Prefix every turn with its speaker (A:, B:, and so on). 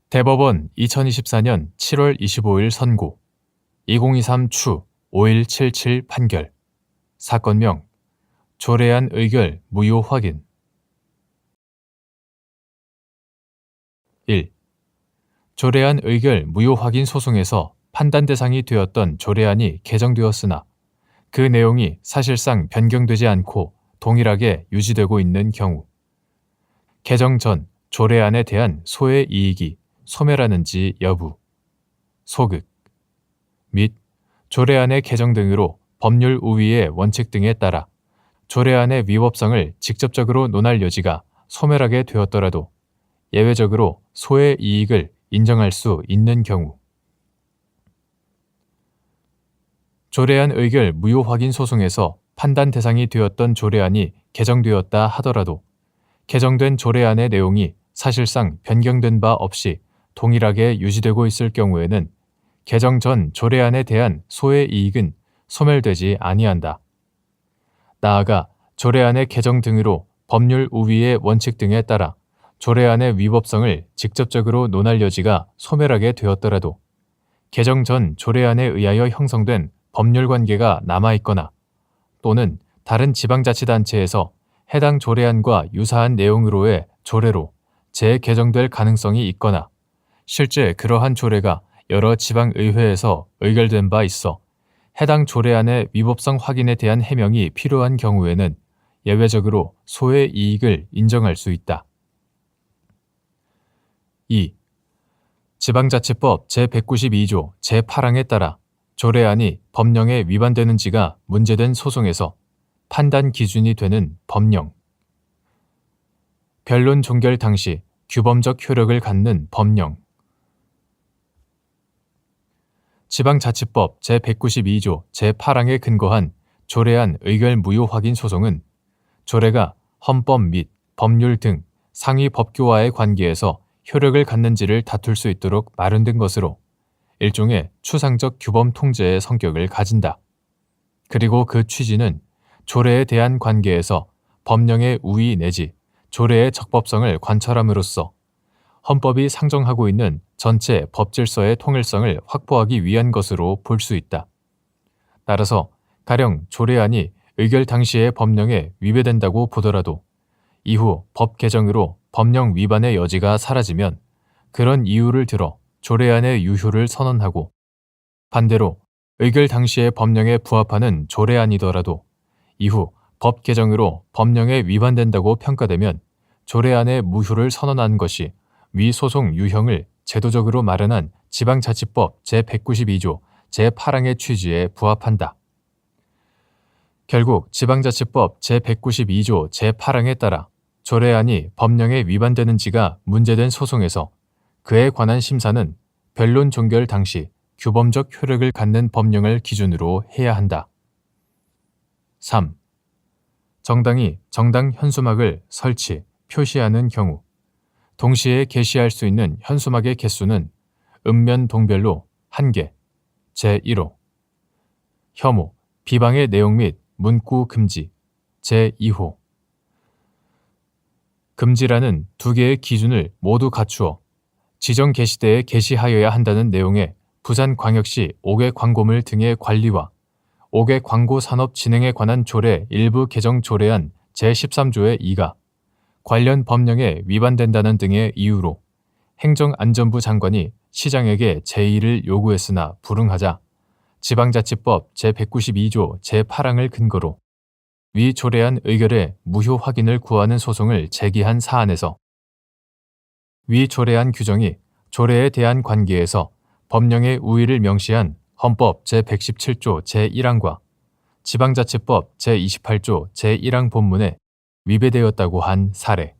A: 대법원 2024년 7월 25일 선고 2023 추 5177 판결 사건명 조례안 의결 무효 확인 1. 조례안 의결 무효 확인 소송에서 판단 대상이 되었던 조례안이 개정되었으나 그 내용이 사실상 변경되지 않고 동일하게 유지되고 있는 경우 개정 전 조례안에 대한 소의 이익이 소멸하는지 여부, 소극 및 조례안의 개정 등으로 법률 우위의 원칙 등에 따라 조례안의 위법성을 직접적으로 논할 여지가 소멸하게 되었더라도 예외적으로 소의 이익을 인정할 수 있는 경우 조례안 의결 무효 확인 소송에서 판단 대상이 되었던 조례안이 개정되었다 하더라도 개정된 조례안의 내용이 사실상 변경된 바 없이 동일하게 유지되고 있을 경우에는 개정 전 조례안에 대한 소의 이익은 소멸되지 아니한다. 나아가 조례안의 개정 등으로 법률 우위의 원칙 등에 따라 조례안의 위법성을 직접적으로 논할 여지가 소멸하게 되었더라도 개정 전 조례안에 의하여 형성된 법률 관계가 남아있거나 또는 다른 지방자치단체에서 해당 조례안과 유사한 내용으로의 조례로 재개정될 가능성이 있거나 실제 그러한 조례가 여러 지방의회에서 의결된 바 있어 해당 조례안의 위법성 확인에 대한 해명이 필요한 경우에는 예외적으로 소의 이익을 인정할 수 있다. 2. 지방자치법 제192조 제8항에 따라 조례안이 법령에 위반되는지가 문제된 소송에서 판단 기준이 되는 법령 변론 종결 당시 규범적 효력을 갖는 법령 지방자치법 제192조 제8항에 근거한 조례안 의결 무효 확인 소송은 조례가 헌법 및 법률 등 상위 법규와의 관계에서 효력을 갖는지를 다툴 수 있도록 마련된 것으로 일종의 추상적 규범 통제의 성격을 가진다. 그리고 그 취지는 조례에 대한 관계에서 법령의 우위 내지 조례의 적법성을 관철함으로써 헌법이 상정하고 있는 전체 법질서의 통일성을 확보하기 위한 것으로 볼 수 있다. 따라서 가령 조례안이 의결 당시의 법령에 위배된다고 보더라도 이후 법 개정으로 법령 위반의 여지가 사라지면 그런 이유를 들어 조례안의 유효를 선언하고 반대로 의결 당시의 법령에 부합하는 조례안이더라도 이후 법 개정으로 법령에 위반된다고 평가되면 조례안의 무효를 선언한 것이 위 소송 유형을 제도적으로 마련한 지방자치법 제192조 제8항의 취지에 부합한다. 결국 지방자치법 제192조 제8항에 따라 조례안이 법령에 위반되는지가 문제된 소송에서 그에 관한 심사는 변론 종결 당시 규범적 효력을 갖는 법령을 기준으로 해야 한다. 3. 정당이 정당 현수막을 설치, 표시하는 경우 동시에 게시할 수 있는 현수막의 개수는 읍면 동별로 1개, 제1호 혐오, 비방의 내용 및 문구 금지, 제2호 금지라는 2개의 기준을 모두 갖추어 지정 게시대에 게시하여야 한다는 내용의 부산광역시 5개 광고물 등의 관리와 5개 광고 산업 진행에 관한 조례 일부 개정 조례안 제13조의 2가 관련 법령에 위반된다는 등의 이유로 행정안전부 장관이 시장에게 제의를 요구했으나 불응하자 지방자치법 제192조 제8항을 근거로 위 조례안 의결의 무효 확인을 구하는 소송을 제기한 사안에서 위 조례안 규정이 조례에 대한 관계에서 법령의 우위를 명시한 헌법 제117조 제1항과 지방자치법 제28조 제1항 본문에 위배되었다고 한 사례